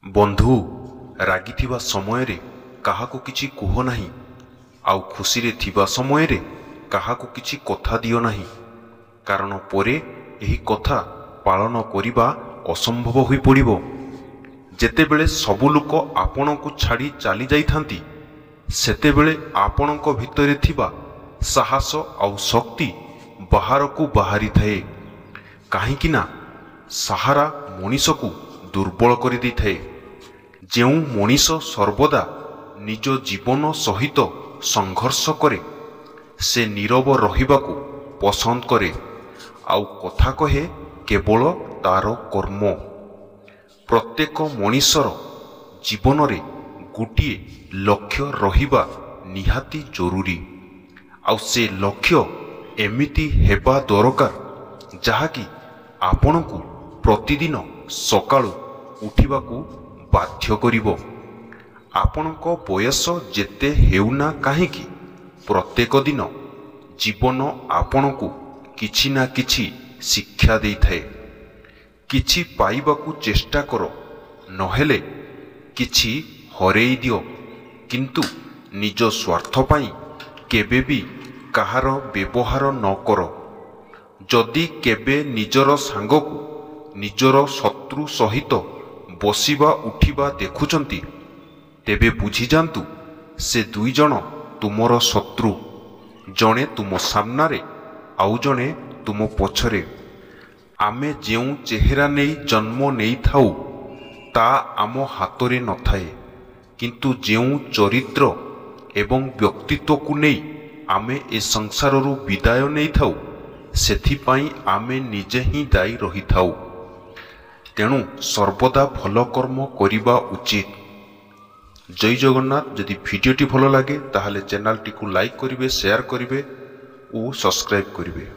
बंधु रागिथिबा समयरे काहाको किछि कुह नाही, आउ खुशीरे थिबा समयरे काहाको किछि कथा दियो नाही, कारण परे एही कथा पालन करिबा असंभव होई पड़िबो। जेतेबेले सबु लोक आपणको छाड़ी चली जाइथांती, सेतेबेले आपणको भितरे थिबा साहस आउ शक्ति बाहरकू बाहरी थाए। काहेकि ना सहारा मनीषकू दुर्बल करि दैथाए। जेउ मनीष सर्वदा निज जीवन सहित संघर्ष करे, से नीरव रहिबाकू पसंद करे, आउ कथा कहे केवल तार कर्म। प्रत्येक मनीषर जीवन रे गोटिए लक्ष्य रहिबा निहाती जरूरी, आउ से लक्ष्य एमिति हेबा दरकार जहाँकि आपणकू प्रतिदिन सकाळू उठिबाकू बाध्य करिवो। आपणको बयस जेते हेउना काहेकि प्रत्येक दिन जीवन आपणकू किछि ना किछि शिक्षा देइथाए। किछि पाइबाकू चेष्टा करो, नहेले किछि हरेई दियो, किंतु निज स्वार्थ पाई केबे भी काहार व्यवहार न करो। जदि केबे निजर सांगकू निजर शत्रु सहित बसिबा उठिबा देखुचंती, तेबे बुझी जांतु से दुई जण तुमर शत्रु, जणे तुम सामनारे आउ जणे तुम पछरे। आमे जेउ चेहरा नेई जन्म नेई थाउ ता आम हातरे न थाए, किंतु जेउ चरित्र एवं व्यक्तित्व को नेई आमे ए संसाररू विदाय नेई थाउ, सेथिपाई आमे निजे ही दायी रही थाउ। तेणु सर्वदा भल कर्म करिबा उचित। जय जगन्नाथ। जदि भिडियोटी भल लगे ताहले चैनल टी को लाइक करिवे, शेयर करिवे और सब्सक्राइब करिवे।